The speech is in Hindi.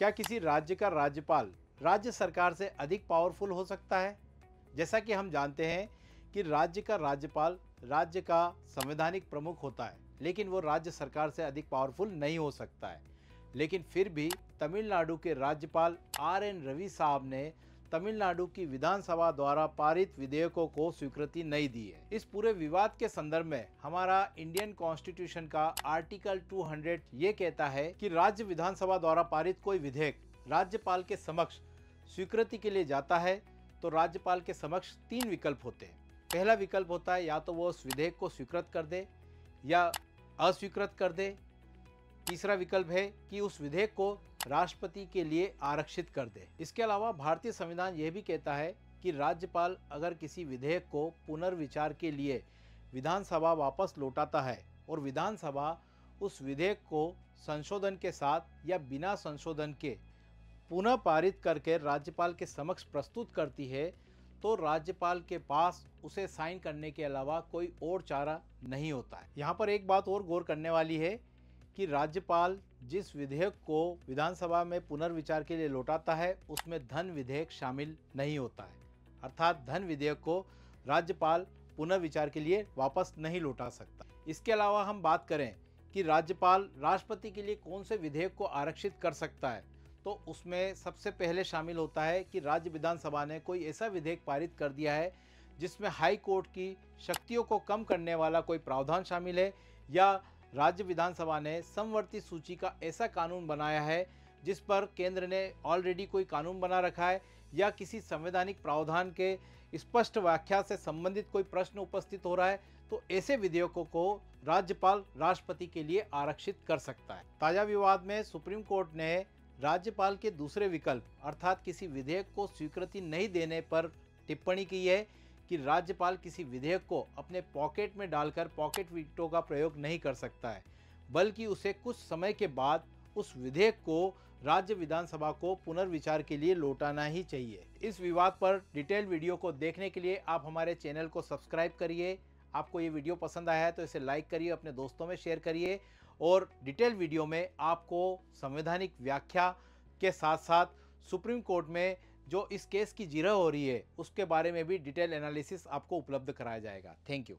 क्या किसी राज्य का राज्यपाल राज्य सरकार से अधिक पावरफुल हो सकता है? जैसा कि हम जानते हैं कि राज्य का राज्यपाल राज्य का संवैधानिक प्रमुख होता है, लेकिन वो राज्य सरकार से अधिक पावरफुल नहीं हो सकता है। लेकिन फिर भी तमिलनाडु के राज्यपाल RN रवि साहब ने तमिलनाडु की विधानसभा द्वारा पारित विधेयकों को स्वीकृति नहीं दी है। इस पूरे विवाद के संदर्भ में हमारा इंडियन कॉन्स्टिट्यूशन का आर्टिकल 200 ये कहता है कि राज्य विधानसभा द्वारा पारित कोई विधेयक राज्यपाल के समक्ष स्वीकृति के लिए जाता है तो राज्यपाल के समक्ष 3 विकल्प होते हैं। पहला विकल्प होता है या तो वो उस विधेयक को स्वीकृत कर दे या अस्वीकृत कर दे। तीसरा विकल्प है कि उस विधेयक को राष्ट्रपति के लिए आरक्षित कर दे। इसके अलावा भारतीय संविधान यह भी कहता है कि राज्यपाल अगर किसी विधेयक को पुनर्विचार के लिए विधानसभा वापस लौटाता है और विधानसभा उस विधेयक को संशोधन के साथ या बिना संशोधन के पुनः पारित करके राज्यपाल के समक्ष प्रस्तुत करती है, तो राज्यपाल के पास उसे साइन करने के अलावा कोई और चारा नहीं होता है। यहाँ पर एक बात और गौर करने वाली है कि राज्यपाल जिस विधेयक को विधानसभा में पुनर्विचार के लिए लौटाता है उसमें धन विधेयक शामिल नहीं होता है, अर्थात धन विधेयक को राज्यपाल पुनर्विचार के लिए वापस नहीं लौटा सकता। इसके अलावा हम बात करें कि राज्यपाल राष्ट्रपति के लिए कौन से विधेयक को आरक्षित कर सकता है, तो उसमें सबसे पहले शामिल होता है कि राज्य विधानसभा ने कोई ऐसा विधेयक पारित कर दिया है जिसमें हाई कोर्ट की शक्तियों को कम करने वाला कोई प्रावधान शामिल है, या राज्य विधानसभा ने समवर्ती सूची का ऐसा कानून बनाया है जिस पर केंद्र ने ऑलरेडी कोई कानून बना रखा है, या किसी संवैधानिक प्रावधान के स्पष्ट व्याख्या से संबंधित कोई प्रश्न उपस्थित हो रहा है, तो ऐसे विधेयकों को राज्यपाल राष्ट्रपति के लिए आरक्षित कर सकता है। ताजा विवाद में सुप्रीम कोर्ट ने राज्यपाल के दूसरे विकल्प अर्थात किसी विधेयक को स्वीकृति नहीं देने पर टिप्पणी की है कि राज्यपाल किसी विधेयक को अपने पॉकेट में डालकर पॉकेट वीटो का प्रयोग नहीं कर सकता है, बल्कि उसे कुछ समय के बाद उस विधेयक को राज्य विधानसभा को पुनर्विचार के लिए लौटाना ही चाहिए। इस विवाद पर डिटेल वीडियो को देखने के लिए आप हमारे चैनल को सब्सक्राइब करिए। आपको ये वीडियो पसंद आया है तो इसे लाइक करिए, अपने दोस्तों में शेयर करिए, और डिटेल वीडियो में आपको संवैधानिक व्याख्या के साथ साथ सुप्रीम कोर्ट में जो इस केस की जिरह हो रही है उसके बारे में भी डिटेल एनालिसिस आपको उपलब्ध कराया जाएगा। Thank you.